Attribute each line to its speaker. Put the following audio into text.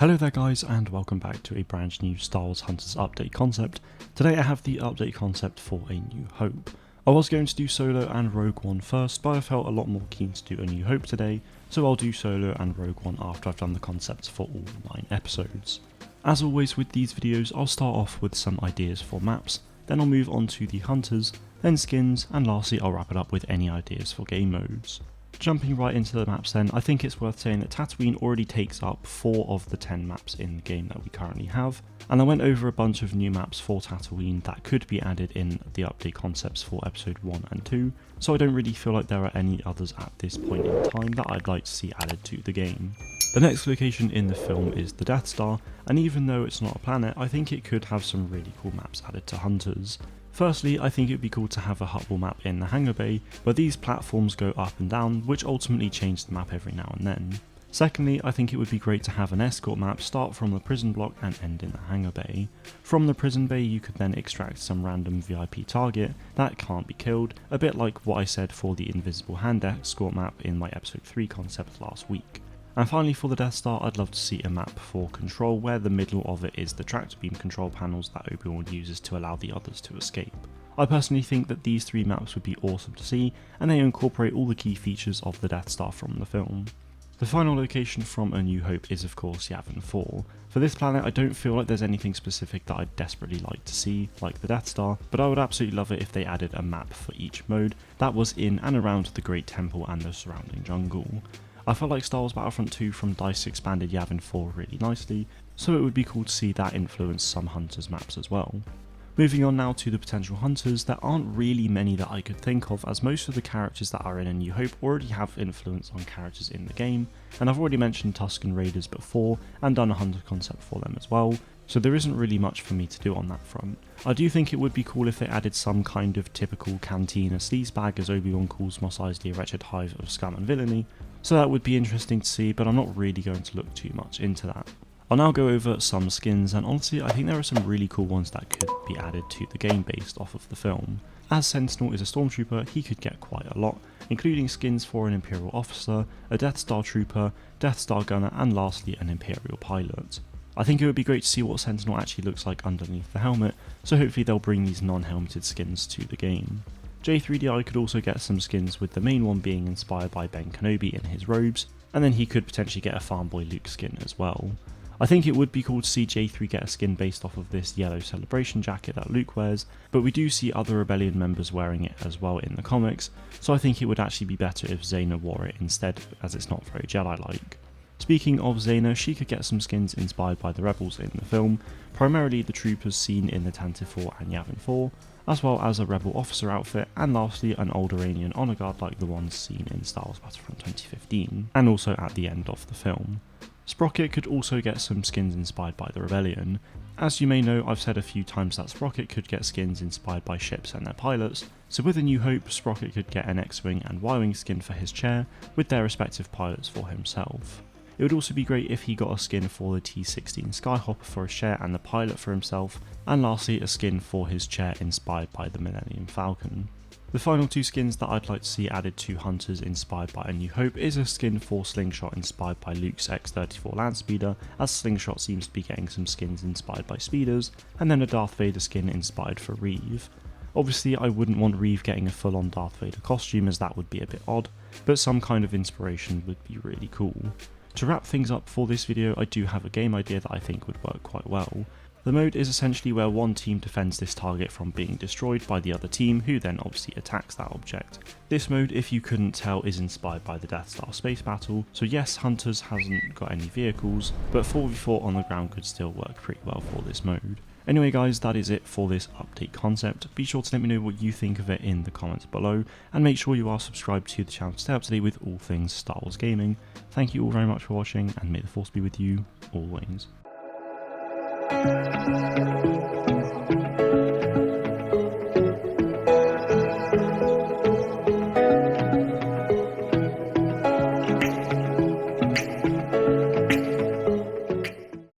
Speaker 1: Hello there guys, and welcome back to a brand new Star Wars Hunters update concept. Today I have the update concept for A New Hope. I was going to do Solo and Rogue One first, but I felt a lot more keen to do A New Hope today, so I'll do Solo and Rogue One after I've done the concepts for all 9 episodes. As always with these videos, I'll start off with some ideas for maps, then I'll move on to the Hunters, then skins, and lastly I'll wrap it up with any ideas for game modes. Jumping right into the maps then, I think it's worth saying that Tatooine already takes up 4 of the 10 maps in the game that we currently have, and I went over a bunch of new maps for Tatooine that could be added in the update concepts for episode 1 and 2, so I don't really feel like there are any others at this point in time that I'd like to see added to the game. The next location in the film is the Death Star, and even though it's not a planet, I think it could have some really cool maps added to Hunters. Firstly, I think it would be cool to have a Huttable map in the hangar bay, where these platforms go up and down, which ultimately change the map every now and then. Secondly, I think it would be great to have an escort map start from the prison block and end in the hangar bay. From the prison bay you could then extract some random VIP target that can't be killed, a bit like what I said for the invisible hand escort map in my episode 3 concept last week. And finally for the Death Star, I'd love to see a map for control where the middle of it is the tractor beam control panels that Obi-Wan uses to allow the others to escape. I personally think that these 3 maps would be awesome to see, and they incorporate all the key features of the Death Star from the film. The final location from A New Hope is of course Yavin 4. For this planet I don't feel like there's anything specific that I'd desperately like to see, like the Death Star, but I would absolutely love it if they added a map for each mode that was in and around the Great Temple and the surrounding jungle. I felt like Star Wars Battlefront 2 from DICE expanded Yavin 4 really nicely, so it would be cool to see that influence some Hunters maps as well. Moving on now to the potential Hunters, there aren't really many that I could think of, as most of the characters that are in A New Hope already have influence on characters in the game, and I've already mentioned Tusken Raiders before and done a Hunter concept for them as well, so there isn't really much for me to do on that front. I do think it would be cool if they added some kind of typical cantina sleazebag, as Obi-Wan calls Mos Eisley a wretched hive of scum and villainy, so that would be interesting to see, but I'm not really going to look too much into that. I'll now go over some skins, and honestly I think there are some really cool ones that could be added to the game based off of the film. As Sentinel is a stormtrooper, he could get quite a lot, including skins for an Imperial officer, a Death Star trooper, Death Star gunner, and lastly an Imperial pilot. I think it would be great to see what Sentinel actually looks like underneath the helmet, so hopefully they'll bring these non-helmeted skins to the game. J3DI could also get some skins, with the main one being inspired by Ben Kenobi in his robes, and then he could potentially get a Farm Boy Luke skin as well. I think it would be cool to see J3 get a skin based off of this yellow celebration jacket that Luke wears, but we do see other Rebellion members wearing it as well in the comics, so I think it would actually be better if Zayna wore it instead, as it's not very Jedi-like. Speaking of Zayna, she could get some skins inspired by the Rebels in the film, primarily the troopers seen in the Tantive 4 and Yavin 4, as well as a Rebel officer outfit, and lastly an old Iranian honor guard like the ones seen in Star Wars Battlefront 2015, and also at the end of the film. Sprocket could also get some skins inspired by the Rebellion. As you may know, I've said a few times that Sprocket could get skins inspired by ships and their pilots, so with A New Hope, Sprocket could get an X-Wing and Y-Wing skin for his chair, with their respective pilots for himself. It would also be great if he got a skin for the T-16 Skyhopper for his chair and the pilot for himself, and lastly a skin for his chair inspired by the Millennium Falcon. The final 2 skins that I'd like to see added to Hunters inspired by A New Hope is a skin for Slingshot inspired by Luke's X-34 Landspeeder, as Slingshot seems to be getting some skins inspired by speeders, and then a Darth Vader skin inspired for Reeve. Obviously I wouldn't want Reeve getting a full on Darth Vader costume, as that would be a bit odd, but some kind of inspiration would be really cool. To wrap things up for this video, I do have a game idea that I think would work quite well. The mode is essentially where one team defends this target from being destroyed by the other team, who then obviously attacks that object. This mode, if you couldn't tell, is inspired by the Death Star space battle, so yes, Hunters hasn't got any vehicles, but 4v4 on the ground could still work pretty well for this mode. Anyway guys, that is it for this update concept. Be sure to let me know what you think of it in the comments below, and make sure you are subscribed to the channel to stay up to date with all things Star Wars gaming. Thank you all very much for watching, and may the Force be with you always.